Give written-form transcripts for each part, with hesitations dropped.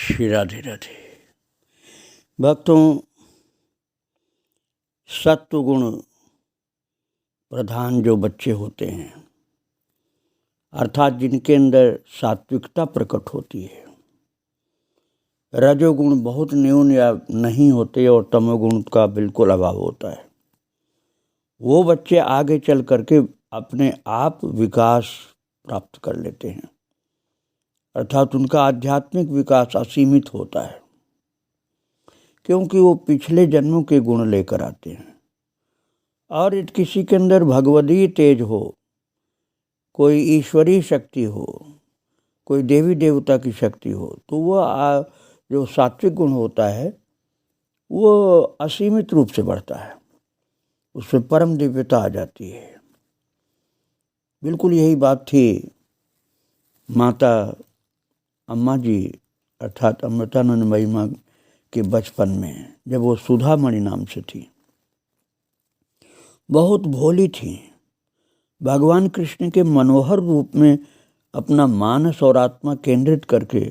श्री राधे राधे। भक्तों, सत्व गुण प्रधान जो बच्चे होते हैं, अर्थात जिनके अंदर सात्विकता प्रकट होती है, रजोगुण बहुत न्यून या नहीं होते और तमोगुण का बिल्कुल अभाव होता है, वो बच्चे आगे चल करके अपने आप विकास प्राप्त कर लेते हैं, अर्थात उनका आध्यात्मिक विकास असीमित होता है, क्योंकि वो पिछले जन्मों के गुण लेकर आते हैं। और यदि किसी के अंदर भगवदीय तेज हो, कोई ईश्वरीय शक्ति हो, कोई देवी देवता की शक्ति हो, तो वह जो सात्विक गुण होता है वो असीमित रूप से बढ़ता है, उसमें परम दिव्यता आ जाती है। बिल्कुल यही बात थी माता अम्मा जी अर्थात अमृतानंदमयी माँ के बचपन में, जब वो सुधामणि नाम से थी। बहुत भोली थी, भगवान कृष्ण के मनोहर रूप में अपना मानस और आत्मा केंद्रित करके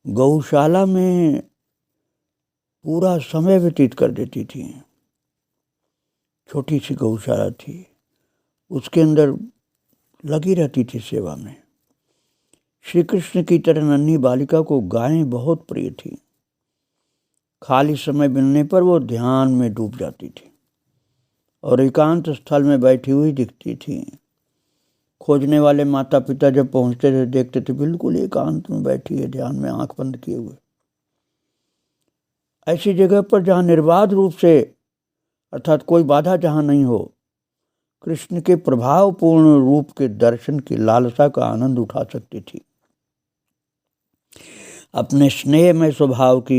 गौशाला में पूरा समय व्यतीत कर देती थी। छोटी सी गौशाला थी, उसके अंदर लगी रहती थी सेवा में। श्री कृष्ण की तरह नन्ही बालिका को गायें बहुत प्रिय थी। खाली समय मिलने पर वो ध्यान में डूब जाती थी और एकांत स्थल में बैठी हुई दिखती थी। खोजने वाले माता पिता जब पहुंचते थे, देखते थे बिल्कुल एकांत में बैठी है, ध्यान में आंख बंद किए हुए। ऐसी जगह पर जहाँ निर्बाध रूप से अर्थात कोई बाधा जहाँ नहीं हो, कृष्ण के प्रभावपूर्ण रूप के दर्शन की लालसा का आनंद उठा सकती थी। अपने स्नेहमय स्वभाव की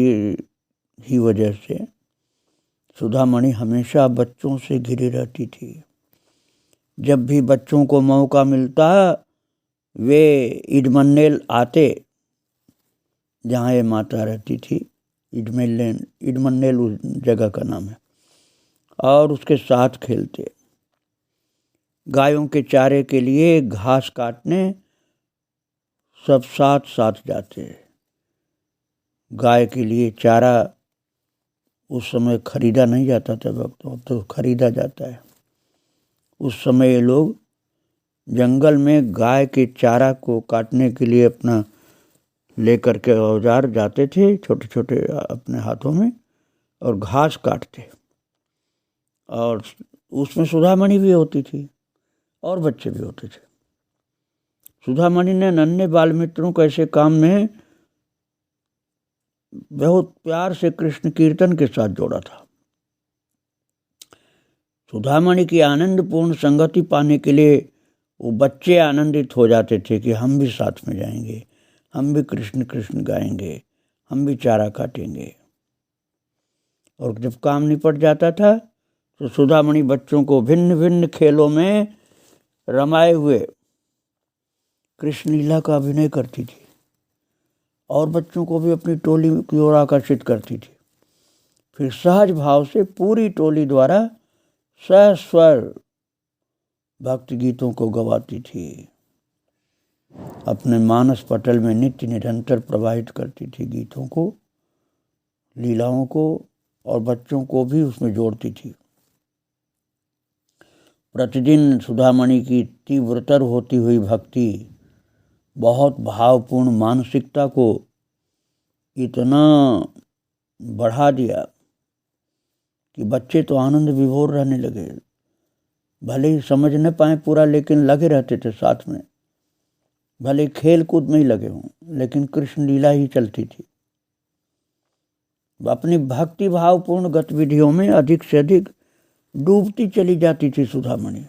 ही वजह से सुधामणि हमेशा बच्चों से घिरी रहती थी। जब भी बच्चों को मौका मिलता, वे इडमन्नेल आते, जहाँ ये माता रहती थी। इडमन्नेल उस जगह का नाम है, और उसके साथ खेलते। गायों के चारे के लिए घास काटने सब साथ साथ जाते। गाय के लिए चारा उस समय खरीदा नहीं जाता था भक्तों, तो खरीदा जाता है। उस समय ये लोग जंगल में गाय के चारा को काटने के लिए अपना लेकर के औजार जाते थे, छोटे छोटे अपने हाथों में, और घास काटते। और उसमें सुधामणि भी होती थी और बच्चे भी होते थे। सुधामणि ने नन्हे बाल मित्रों को ऐसे काम में बहुत प्यार से कृष्ण कीर्तन के साथ जोड़ा था। सुधामणि की आनंदपूर्ण संगति पाने के लिए वो बच्चे आनंदित हो जाते थे कि हम भी साथ में जाएंगे, हम भी कृष्ण कृष्ण गाएंगे, हम भी चारा काटेंगे। और जब काम निपट जाता था तो सुधामणि बच्चों को भिन्न भिन्न खेलों में रमाए हुए कृष्ण लीला का अभिनय करती थी और बच्चों को भी अपनी टोली की ओर आकर्षित करती थी। फिर सहज भाव से पूरी टोली द्वारा सस्वर भक्ति गीतों को गवाती थी। अपने मानस पटल में नित्य निरंतर प्रवाहित करती थी गीतों को, लीलाओं को, और बच्चों को भी उसमें जोड़ती थी। प्रतिदिन सुधामणि की तीव्रतर होती हुई भक्ति बहुत भावपूर्ण मानसिकता को इतना बढ़ा दिया कि बच्चे तो आनंद विभोर रहने लगे। भले ही समझ न पाए पूरा, लेकिन लगे रहते थे साथ में। भले खेल कूद में ही लगे हों, लेकिन कृष्ण लीला ही चलती थी। अपनी भक्ति भावपूर्ण गतिविधियों में अधिक से अधिक डूबती चली जाती थी सुधामणि।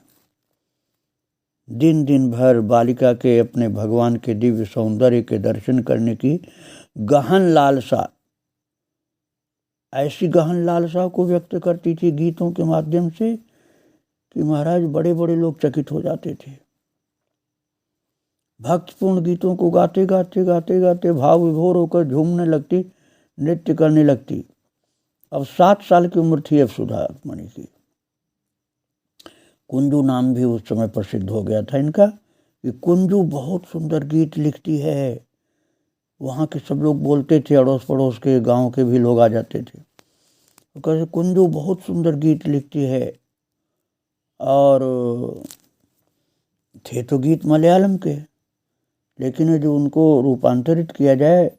दिन दिन भर बालिका के अपने भगवान के दिव्य सौंदर्य के दर्शन करने की गहन लालसा, ऐसी गहन लालसा को व्यक्त करती थी गीतों के माध्यम से कि महाराज बड़े बड़े लोग चकित हो जाते थे। भक्तिपूर्ण गीतों को गाते गाते गाते गाते भाव विभोर होकर झूमने लगती, नृत्य करने लगती। अब 7 साल की उम्र थी अब सुधामणि की। कुंजू नाम भी उस समय प्रसिद्ध हो गया था इनका, कि कुंजू बहुत सुंदर गीत लिखती है। वहाँ के सब लोग बोलते थे, अड़ोस पड़ोस के गांव के भी लोग आ जाते थे, तो कहते कुंजू बहुत सुंदर गीत लिखती है। और थे तो गीत मलयालम के, लेकिन जो उनको रूपांतरित किया जाए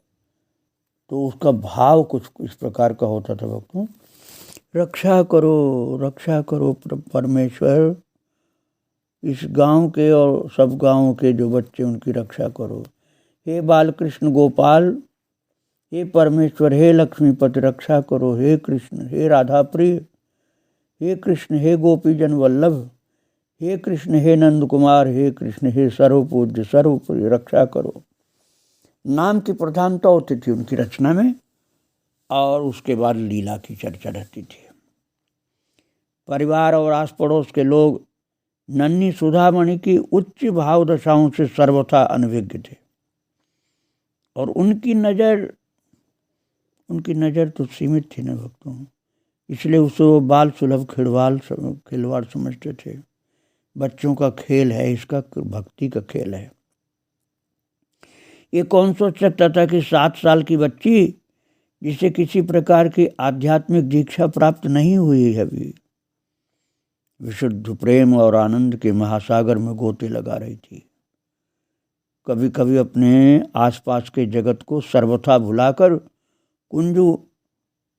तो उसका भाव कुछ इस प्रकार का होता था। भक्तों, रक्षा करो परमेश्वर, इस गांव के और सब गांवों के जो बच्चे उनकी रक्षा करो। हे बालकृष्ण गोपाल, हे परमेश्वर, हे लक्ष्मीपति रक्षा करो। हे कृष्ण, हे राधा प्रिय, हे कृष्ण, हे गोपीजन वल्लभ, हे कृष्ण, हे नंद कुमार, हे कृष्ण, हे सर्वपूज्य सर्वप्रिय रक्षा करो। नाम की प्रधानता होती थी उनकी रचना में, और उसके बाद लीला की चर्चा रहती थी। परिवार और आस पड़ोस के लोग नन्ही सुधामणि की उच्च भाव दशाओं से सर्वथा अनभिज्ञ थे, और उनकी नज़र तो सीमित थी न भक्तों, इसलिए उसे वो बाल सुलभ खिलवाड़ समझते थे। बच्चों का खेल है, इसका भक्ति का खेल है। ये कौन सोच सकता था कि 7 साल की बच्ची, जिसे किसी प्रकार की आध्यात्मिक दीक्षा प्राप्त नहीं हुई है, अभी विशुद्ध प्रेम और आनंद के महासागर में गोते लगा रही थी। कभी कभी अपने आसपास के जगत को सर्वथा भुलाकर कुंजू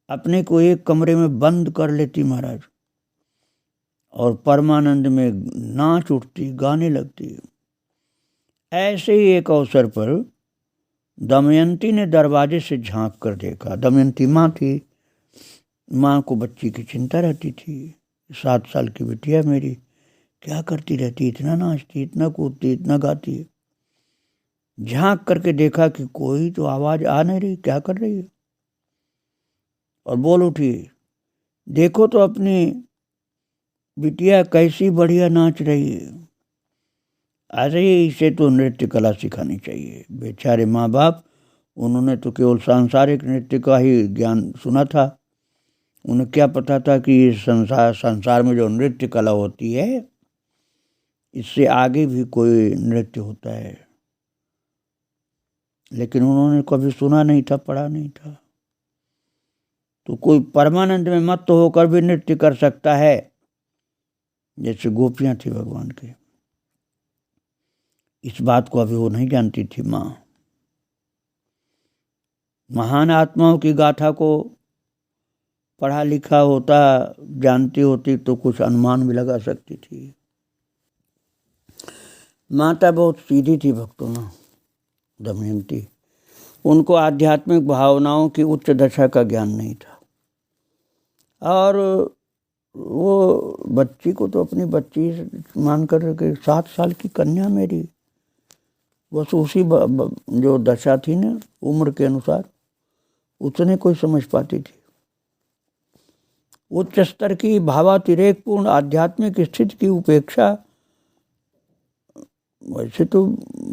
अपने को एक कमरे में बंद कर लेती महाराज, और परमानंद में नाच उठती, गाने लगती। ऐसे ही एक अवसर पर दमयंती ने दरवाजे से झांक कर देखा। दमयंती माँ थी, माँ को बच्ची की चिंता रहती थी। 7 साल की बिटिया मेरी क्या करती रहती, इतना नाचती, इतना कूदती, इतना गाती। झांक करके देखा कि कोई तो आवाज आ नहीं रही, क्या कर रही है, और बोल उठी, देखो तो अपनी बिटिया कैसी बढ़िया नाच रही है। ऐसे ही इसे तो नृत्य कला सिखानी चाहिए। बेचारे माँ बाप, उन्होंने तो केवल सांसारिक नृत्य का ही ज्ञान सुना था, उन्हें क्या पता था कि संसार में जो नृत्य कला होती है, इससे आगे भी कोई नृत्य होता है। लेकिन उन्होंने कभी सुना नहीं था, पढ़ा नहीं था। तो कोई परमानंद में मत होकर भी नृत्य कर सकता है, जैसे गोपियां थी भगवान की। इस बात को अभी वो नहीं जानती थी माँ। महान आत्माओं की गाथा को पढ़ा लिखा होता, जानती होती तो कुछ अनुमान भी लगा सकती थी। माता बहुत सीधी थी भक्तों ना, दमयंती। उनको आध्यात्मिक भावनाओं की उच्च दशा का ज्ञान नहीं था, और वो बच्ची को तो अपनी बच्ची मान कर के 7 साल की कन्या मेरी, बस उसी जो दशा थी ना उम्र के अनुसार, उतने कोई समझ पाती थी। उच्च स्तर की भावातिरेकपूर्ण आध्यात्मिक स्थिति की उपेक्षा वैसे तो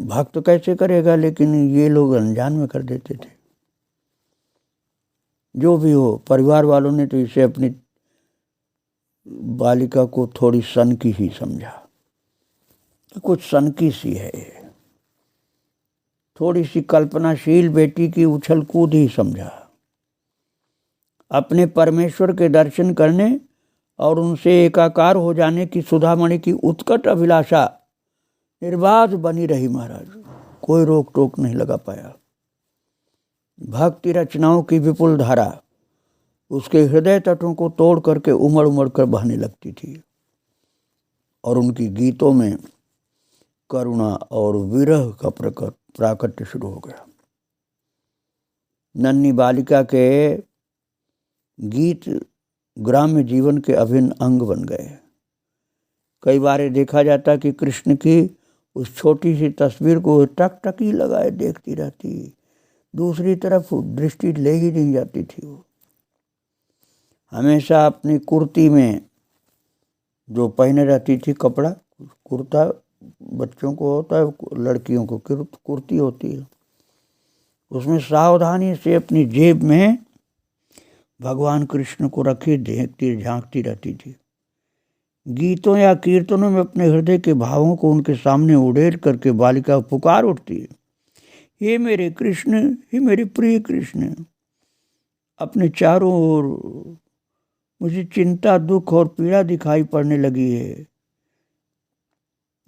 भक्त कैसे करेगा, लेकिन ये लोग अनजान में कर देते थे। जो भी हो, परिवार वालों ने तो इसे अपनी बालिका को थोड़ी सनकी ही समझा, कुछ सनकी सी है, थोड़ी सी कल्पनाशील बेटी की उछल कूद ही समझा। अपने परमेश्वर के दर्शन करने और उनसे एकाकार हो जाने की सुधामणि की उत्कट अभिलाषा निर्बाध बनी रही महाराज, कोई रोक टोक नहीं लगा पाया। भक्ति रचनाओं की विपुल धारा उसके हृदय तटों को तोड़ करके उमड़ उमड़ कर बहने लगती थी, और उनकी गीतों में करुणा और विरह का प्राकट्य शुरू हो गया। नन्ही बालिका के गीत ग्राम्य जीवन के अभिन्न अंग बन गए। कई बार देखा जाता कि कृष्ण की उस छोटी सी तस्वीर को टकटकी लगाए देखती रहती, दूसरी तरफ दृष्टि ले ही नहीं जाती थी। वो हमेशा अपनी कुर्ती में जो पहने रहती थी कपड़ा, कुर्ता बच्चों को होता है, लड़कियों को कुर्ती होती है, उसमें सावधानी से अपनी जेब में भगवान कृष्ण को रखी देखती झांकती रहती थी। गीतों या कीर्तनों में अपने हृदय के भावों को उनके सामने उड़ेल करके बालिका पुकार उठती है, हे मेरे कृष्ण, हे मेरे प्रिय कृष्ण, अपने चारों ओर मुझे चिंता, दुख और पीड़ा दिखाई पड़ने लगी है।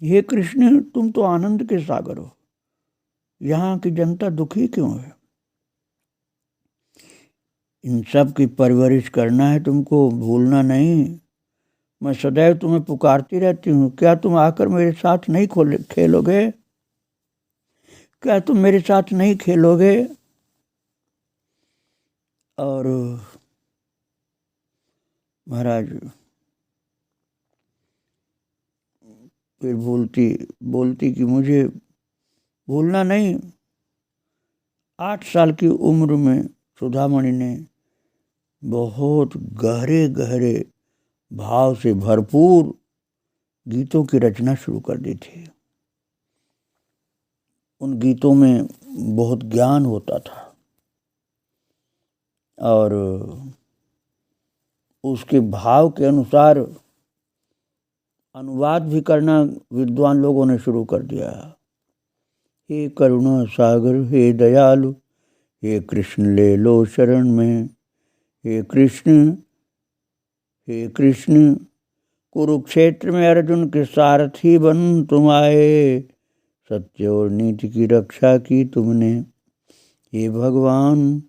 हे कृष्ण, तुम तो आनंद के सागर हो, यहाँ की जनता दुखी क्यों है? इन सब की परवरिश करना है तुमको, भूलना नहीं। मैं सदैव तुम्हें पुकारती रहती हूँ, क्या तुम आकर मेरे साथ नहीं खेलोगे? क्या तुम मेरे साथ नहीं खेलोगे? और महाराज फिर बोलती कि मुझे भूलना नहीं। 8 साल की उम्र में सुधामणि ने बहुत गहरे गहरे भाव से भरपूर गीतों की रचना शुरू कर दी थी। उन गीतों में बहुत ज्ञान होता था और उसके भाव के अनुसार अनुवाद भी करना विद्वान लोगों ने शुरू कर दिया। हे करुणा सागर, हे दयालु, हे कृष्ण ले लो शरण में। हे कृष्ण कुरुक्षेत्र में अर्जुन के सारथी बन तुम आए, सत्य और नीति की रक्षा की तुमने। हे भगवान,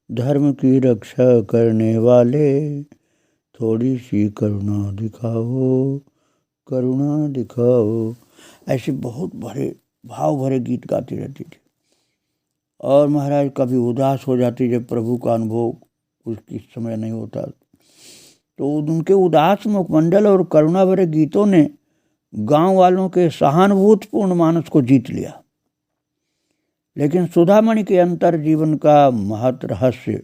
धर्म की रक्षा करने वाले, थोड़ी सी करुणा दिखाओ। ऐसे बहुत भाव भरे गीत गाती रहती थी। और महाराज कभी उदास हो जाती जब प्रभु का अनुभव उसकी समय नहीं होता, तो उनके उदास मुखमंडल और करुणा भरे गीतों ने गांव वालों के सहानुभूतिपूर्ण मानस को जीत लिया। लेकिन सुधामणि के अंतर जीवन का महत् रहस्य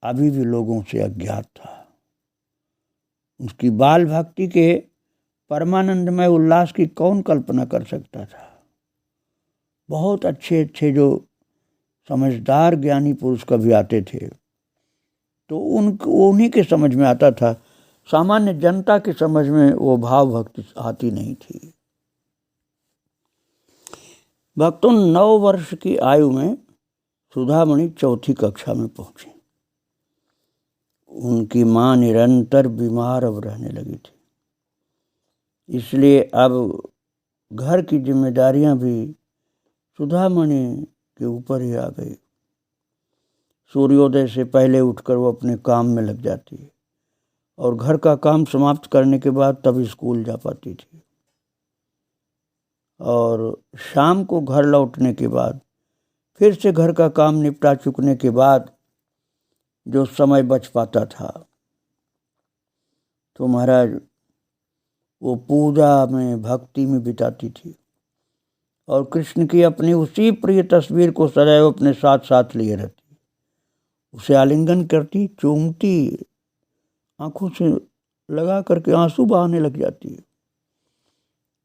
अभी भी लोगों से अज्ञात था। उसकी बाल भक्ति के परमानंदमय उल्लास की कौन कल्पना कर सकता था? बहुत अच्छे अच्छे जो समझदार ज्ञानी पुरुष कभी आते थे तो उन्हीं के समझ में आता था, सामान्य जनता की समझ में वो भाव भक्ति आती नहीं थी। भक्तों, 9 वर्ष की आयु में सुधामणि 4थी कक्षा में पहुंची। उनकी मां निरंतर बीमार अब रहने लगी थी, इसलिए अब घर की जिम्मेदारियां भी सुधामणि के ऊपर ही आ गई। सूर्योदय से पहले उठकर वो अपने काम में लग जाती है और घर का काम समाप्त करने के बाद तभी स्कूल जा पाती थी। और शाम को घर लौटने के बाद फिर से घर का काम निपटा चुकने के बाद जो समय बच पाता था तो महाराज वो पूजा में, भक्ति में बिताती थी और कृष्ण की अपनी उसी प्रिय तस्वीर को सदैव अपने साथ साथ लिए रहती। उसे आलिंगन करती, चूमती, आंखों से लगा करके आंसू बहाने लग जाती।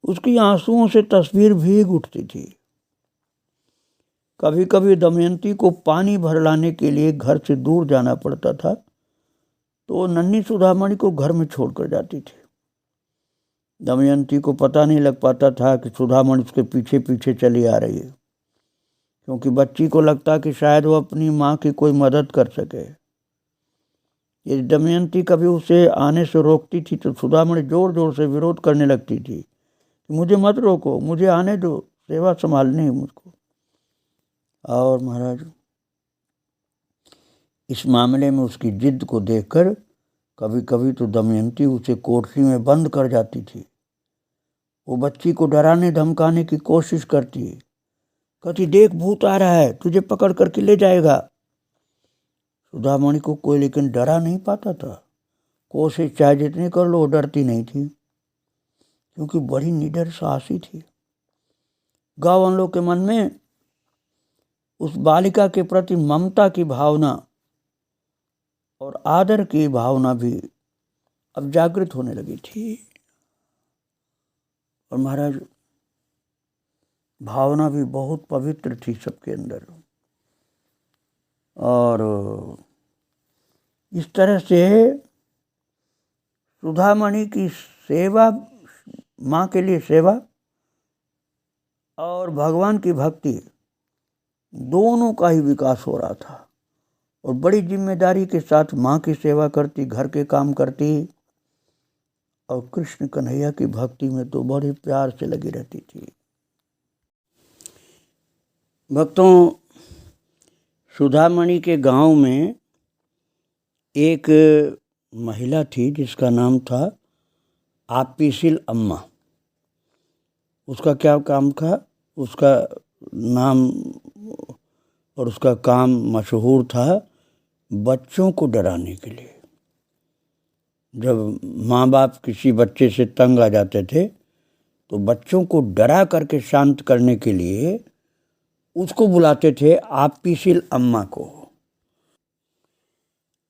उसकी आंसुओं से तस्वीर भीग उठती थी। कभी कभी दमयंती को पानी भर लाने के लिए घर से दूर जाना पड़ता था तो नन्ही सुधामणि को घर में छोड़कर जाती थी। दमयंती को पता नहीं लग पाता था कि सुधामणि उसके पीछे पीछे चली आ रही है, क्योंकि बच्ची को लगता कि शायद वो अपनी माँ की कोई मदद कर सके। यदि दमयंती कभी उसे आने से रोकती थी तो सुधामणि जोर जोर से विरोध करने लगती थी कि मुझे मत रोको, मुझे आने दो, सेवा संभालनी है मुझको। और महाराज इस मामले में उसकी जिद को देखकर कभी कभी तो दमयंती उसे कोठरी में बंद कर जाती थी। वो बच्ची को डराने धमकाने की कोशिश करती है, कहती देख भूत आ रहा है, तुझे पकड़ करके ले जाएगा। सुधामणि को कोई लेकिन डरा नहीं पाता था। कोशिश चाहे जितनी कर लो, डरती नहीं थी क्योंकि बड़ी निडर साहसी थी। गांव वालों के मन में उस बालिका के प्रति ममता की भावना और आदर की भावना भी अब जागृत होने लगी थी। और महाराज भावना भी बहुत पवित्र थी सबके अंदर। और इस तरह से सुधामणि की सेवा, माँ के लिए सेवा और भगवान की भक्ति दोनों का ही विकास हो रहा था और बड़ी जिम्मेदारी के साथ माँ की सेवा करती, घर के काम करती और कृष्ण कन्हैया की भक्ति में तो बड़े प्यार से लगी रहती थी। भक्तों, सुधामणि के गांव में एक महिला थी जिसका नाम था आपिसिल अम्मा। उसका क्या काम था? उसका नाम और उसका काम मशहूर था बच्चों को डराने के लिए। जब माँ बाप किसी बच्चे से तंग आ जाते थे तो बच्चों को डरा करके शांत करने के लिए उसको बुलाते थे आपिसिल अम्मा को।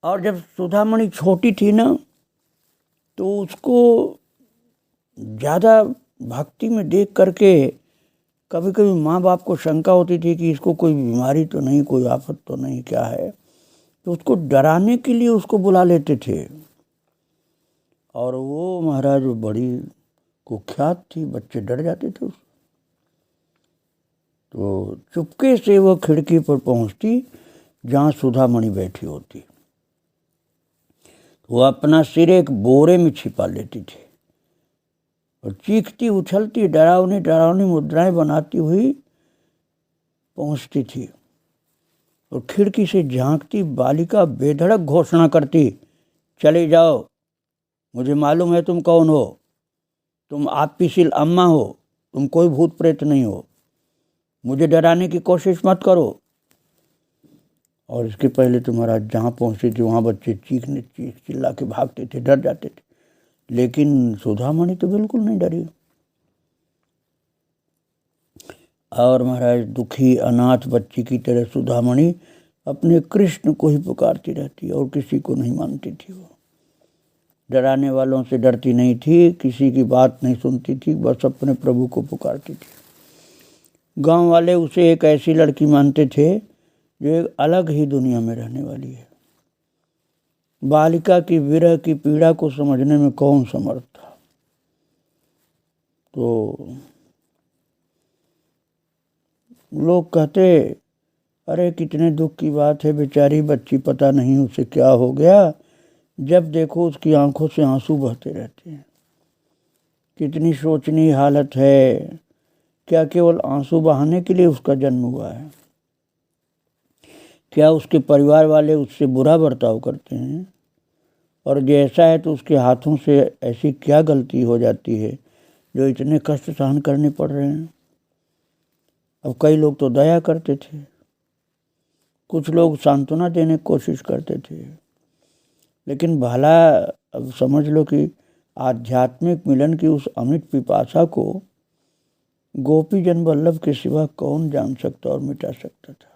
और जब सुधामणि छोटी थी ना तो उसको ज़्यादा भक्ति में देख करके कभी कभी माँ बाप को शंका होती थी कि इसको कोई बीमारी तो नहीं, कोई आफत तो नहीं, क्या है। तो उसको डराने के लिए उसको बुला लेते थे और वो महाराज बड़ी कुख्यात थी, बच्चे डर जाते थे उससे। तो चुपके से वो खिड़की पर पहुंचती जहाँ सुधामणि बैठी होती। वो अपना सिर एक बोरे में छिपा लेती थी और चीखती उछलती डरावनी डरावनी मुद्राएं बनाती हुई पहुंचती थी और खिड़की से झांकती बालिका बेधड़क घोषणा करती, चले जाओ, मुझे मालूम है तुम कौन हो, तुम आपिसिल अम्मा हो, तुम कोई भूत प्रेत नहीं हो, मुझे डराने की कोशिश मत करो। और इसके पहले तो महाराज जहाँ पहुँचती थी वहाँ बच्चे चीख चिल्ला के भागते थे, डर जाते थे। लेकिन सुधामणि तो बिल्कुल नहीं डरी। और महाराज दुखी अनाथ बच्ची की तरह सुधामणि अपने कृष्ण को ही पुकारती रहती और किसी को नहीं मानती थी। वो डराने वालों से डरती नहीं थी, किसी की बात नहीं सुनती थी, बस अपने प्रभु को पुकारती थी। गांव वाले उसे एक ऐसी लड़की मानते थे जो एक अलग ही दुनिया में रहने वाली है। बालिका की विरह की पीड़ा को समझने में कौन समर्थ था। तो लोग कहते, अरे कितने दुख की बात है, बेचारी बच्ची, पता नहीं उसे क्या हो गया, जब देखो उसकी आंखों से आंसू बहते रहते हैं। कितनी शोचनीय हालत है, क्या केवल आंसू बहाने के लिए उसका जन्म हुआ है? क्या उसके परिवार वाले उससे बुरा बर्ताव करते हैं? और जैसा है तो उसके हाथों से ऐसी क्या गलती हो जाती है जो इतने कष्ट सहन करने पड़ रहे हैं? अब कई लोग तो दया करते थे, कुछ लोग सांत्वना देने की कोशिश करते थे, लेकिन भला अब समझ लो कि आध्यात्मिक मिलन की उस अमिट पिपासा को गोपी जन वल्लभ के सिवा कौन जान सकता और मिटा सकता था।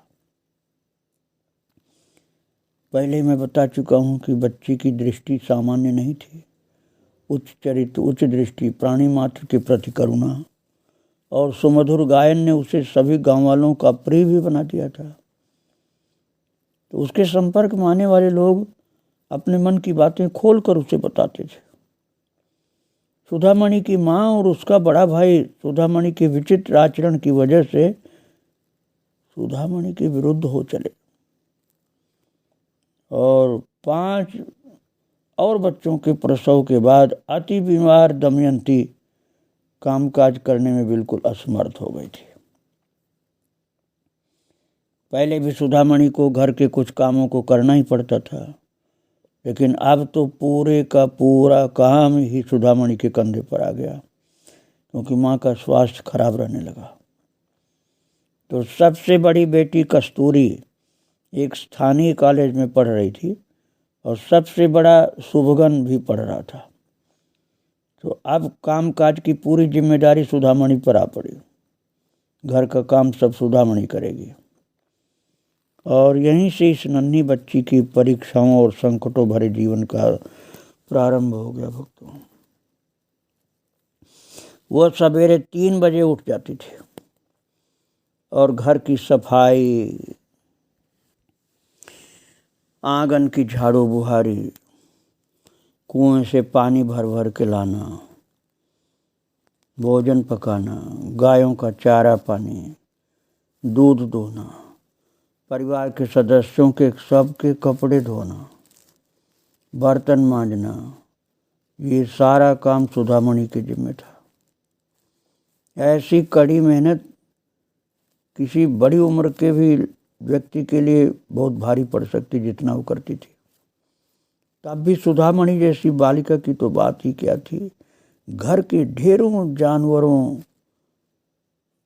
पहले मैं बता चुका हूँ कि बच्ची की दृष्टि सामान्य नहीं थी। उच्च चरित्र, उच्च दृष्टि, प्राणी मात्र के प्रति करुणा और सुमधुर गायन ने उसे सभी गांव वालों का प्रिय भी बना दिया था। तो उसके संपर्क में आने वाले लोग अपने मन की बातें खोलकर उसे बताते थे। सुधामणि की माँ और उसका बड़ा भाई सुधामणि के विचित्र आचरण की वजह से सुधामणि के विरुद्ध हो चले और 5 और बच्चों के प्रसव के बाद अति बीमार दमयंती कामकाज करने में बिल्कुल असमर्थ हो गई थी। पहले भी सुधामणि को घर के कुछ कामों को करना ही पड़ता था, लेकिन अब तो पूरे का पूरा काम ही सुधामणि के कंधे पर आ गया, क्योंकि माँ का स्वास्थ्य खराब रहने लगा। तो सबसे बड़ी बेटी कस्तूरी एक स्थानीय कॉलेज में पढ़ रही थी और सबसे बड़ा शुभगन भी पढ़ रहा था। तो अब कामकाज की पूरी जिम्मेदारी सुधामणि पर आ पड़ी। घर का काम सब सुधामणि करेगी और यहीं से इस नन्ही बच्ची की परीक्षाओं और संकटों भरे जीवन का प्रारंभ हो गया। भक्तों, वह सवेरे 3 बजे उठ जाती थी और घर की सफाई, आंगन की झाड़ू बुहारी, कुएं से पानी भर भर के लाना, भोजन पकाना, गायों का चारा पानी, दूध दोहना, परिवार के सदस्यों के सबके कपड़े धोना, बर्तन मांजना, ये सारा काम सुधामणि के जिम्मे था। ऐसी कड़ी मेहनत किसी बड़ी उम्र के भी व्यक्ति के लिए बहुत भारी पड़ सकती जितना वो करती थी। तब भी सुधामणि जैसी बालिका की तो बात ही क्या थी। घर के ढेरों जानवरों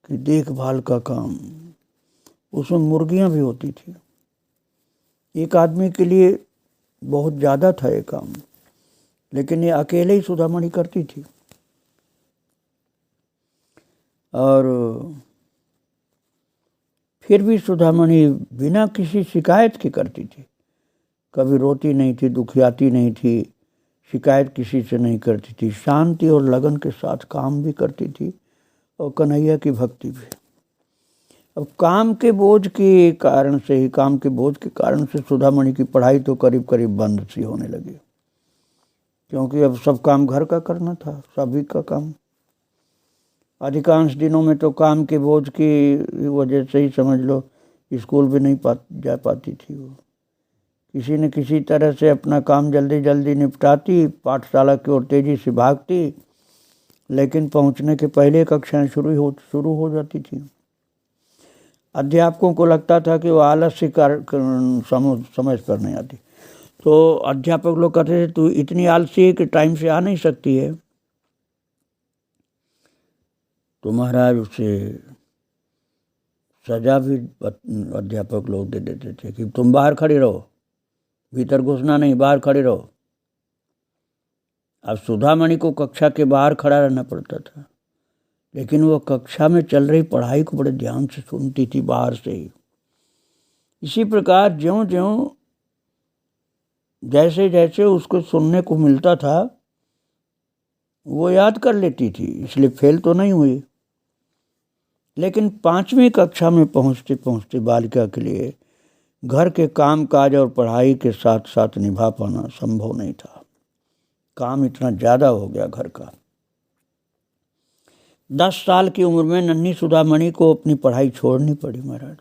की देखभाल का काम, उसमें मुर्गियां भी होती थी। एक आदमी के लिए बहुत ज़्यादा था ये काम, लेकिन ये अकेले ही सुधामणि करती थी। और फिर भी सुधामणि बिना किसी शिकायत के करती थी। कभी रोती नहीं थी, दुखियाती नहीं थी, शिकायत किसी से नहीं करती थी। शांति और लगन के साथ काम भी करती थी और कन्हैया की भक्ति भी। अब काम के बोझ के कारण से सुधामणि की पढ़ाई तो करीब करीब बंद सी होने लगी, क्योंकि अब सब काम घर का करना था, सभी का काम। अधिकांश दिनों में तो काम के बोझ की वजह से ही समझ लो स्कूल भी नहीं जा पाती थी। वो किसी न किसी तरह से अपना काम जल्दी जल्दी निपटाती, पाठशाला की ओर तेजी से भागती, लेकिन पहुंचने के पहले कक्षाएं शुरू हो जाती थी। अध्यापकों को लगता था कि वो आलस्य समय पर नहीं आती, तो अध्यापक लोग कहते थे तू इतनी आलसी है कि टाइम से आ नहीं सकती है। तो महाराज उसे सजा भी अध्यापक लोग दे देते थे कि तुम बाहर खड़े रहो, भीतर घुसना नहीं, बाहर खड़े रहो। अब सुधामणि को कक्षा के बाहर खड़ा रहना पड़ता था, लेकिन वह कक्षा में चल रही पढ़ाई को बड़े ध्यान से सुनती थी बाहर से ही। इसी प्रकार ज्यों-ज्यों जैसे जैसे उसको सुनने को मिलता था वो याद कर लेती थी, इसलिए फेल तो नहीं हुई। लेकिन 5वीं कक्षा में पहुंचते पहुंचते बालिका के लिए घर के काम काज और पढ़ाई के साथ साथ निभा पाना संभव नहीं था। काम इतना ज़्यादा हो गया घर का। 10 साल की उम्र में नन्ही सुधामणि को अपनी पढ़ाई छोड़नी पड़ी महाराज,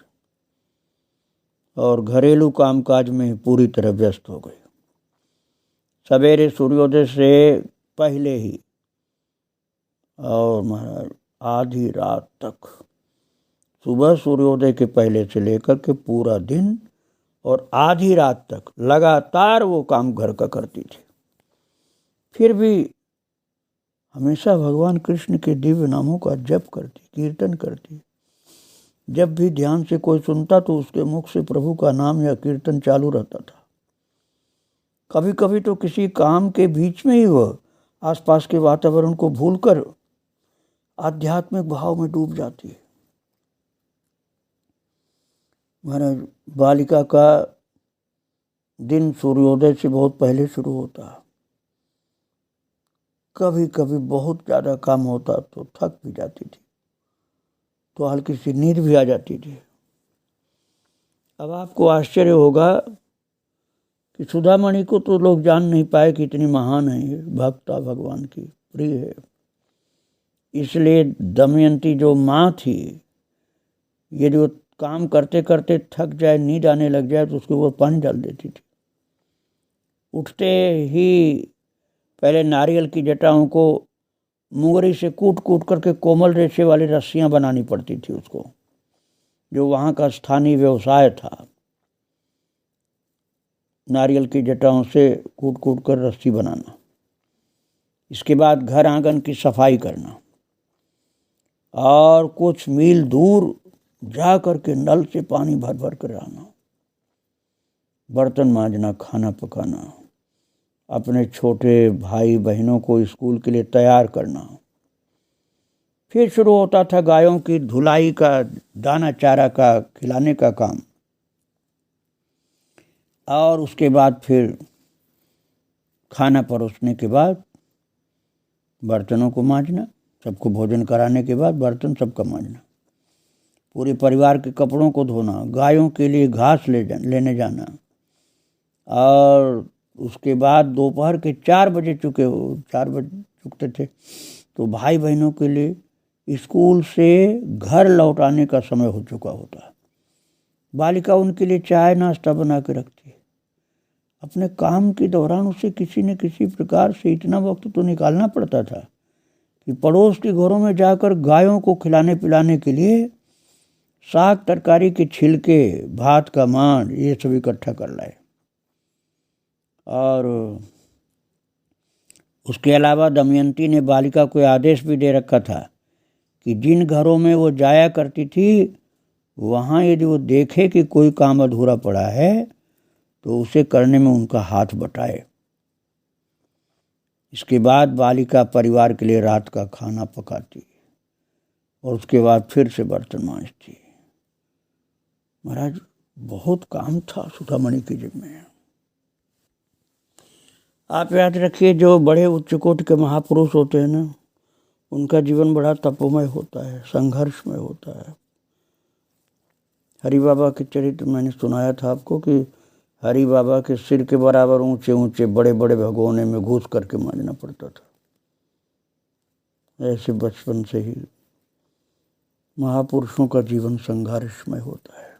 और घरेलू कामकाज में पूरी तरह व्यस्त हो गई। सवेरे सूर्योदय से पहले ही और महाराज आधी रात तक, सुबह सूर्योदय के पहले से लेकर के पूरा दिन और आधी रात तक लगातार वो काम घर का करती थी। फिर भी हमेशा भगवान कृष्ण के दिव्य नामों का जप करती, कीर्तन करती। जब भी ध्यान से कोई सुनता तो उसके मुख से प्रभु का नाम या कीर्तन चालू रहता था। कभी कभी तो किसी काम के बीच में ही वह आसपास के वातावरण को भूलकर आध्यात्मिक भाव में डूब जाती है। महाराज बालिका का दिन सूर्योदय से बहुत पहले शुरू होता। कभी कभी बहुत ज़्यादा काम होता तो थक भी जाती थी, तो हल्की सी नींद भी आ जाती थी। अब आपको आश्चर्य होगा कि सुधामणि को तो लोग जान नहीं पाए कि इतनी महान है, भक्ता भगवान की प्रिय है। इसलिए दमयंती जो माँ थी, ये जो काम करते करते थक जाए, नींद आने लग जाए, तो उसके ऊपर पानी डाल देती थी। उठते ही पहले नारियल की जटाओं को मुंगरी से कूट कूट करके कोमल रेशे वाली रस्सियां बनानी पड़ती थी उसको, जो वहाँ का स्थानीय व्यवसाय था। नारियल की जटाओं से कूट कूट कर रस्सी बनाना। इसके बाद घर आंगन की सफाई करना, और कुछ मील दूर जा करके नल से पानी भर भर कर आना, बर्तन मांजना, खाना पकाना, अपने छोटे भाई बहनों को स्कूल के लिए तैयार करना। फिर शुरू होता था गायों की धुलाई का, दाना चारा का खिलाने का काम, और उसके बाद फिर खाना परोसने के बाद बर्तनों को मांजना, सबको भोजन कराने के बाद बर्तन सबका मांजना, पूरे परिवार के कपड़ों को धोना, गायों के लिए घास लेने जाना, और उसके बाद दोपहर के 4 बजे चुकते थे तो भाई बहनों के लिए स्कूल से घर लौटाने का समय हो चुका होता। बालिका उनके लिए चाय नाश्ता बना के रखती है। अपने काम के दौरान उसे किसी न किसी प्रकार से इतना वक्त तो निकालना पड़ता था कि पड़ोस के घरों में जाकर गायों को खिलाने पिलाने के लिए साग तरकारी के छिलके, भात का मांड, ये सब इकट्ठा कर लाए। और उसके अलावा दमयंती ने बालिका को आदेश भी दे रखा था कि जिन घरों में वो जाया करती थी वहाँ यदि वो देखे कि कोई काम अधूरा पड़ा है तो उसे करने में उनका हाथ बटाए। इसके बाद बालिका परिवार के लिए रात का खाना पकाती और उसके बाद फिर से बर्तन मांजती। महाराज बहुत काम था सुधामणि के जिम्मे। आप याद रखिए, जो बड़े उच्च कोटि के महापुरुष होते हैं ना, उनका जीवन बड़ा तपोमय होता है, संघर्षमय होता है। हरि बाबा के चरित्र मैंने सुनाया था आपको कि हरि बाबा के सिर के बराबर ऊंचे ऊंचे बड़े बड़े भगोने में घुस करके मांजना पड़ता था। ऐसे बचपन से ही महापुरुषों का जीवन संघर्षमय होता है।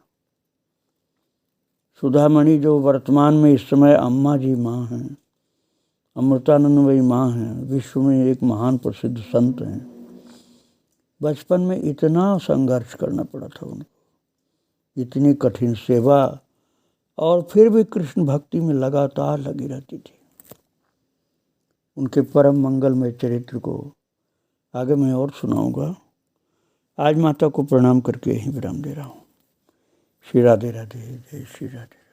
सुधामणि जो वर्तमान में इस समय अम्मा जी माँ हैं, अमृतानंदमयी माँ हैं, विश्व में एक महान प्रसिद्ध संत हैं, बचपन में इतना संघर्ष करना पड़ा था उनको, इतनी कठिन सेवा, और फिर भी कृष्ण भक्ति में लगातार लगी रहती थी। उनके परम मंगलमय चरित्र को आगे मैं और सुनाऊंगा। आज माता को प्रणाम करके यहीं विराम दे रहा हूँ। श्री राधे राधे, जय श्री राधे।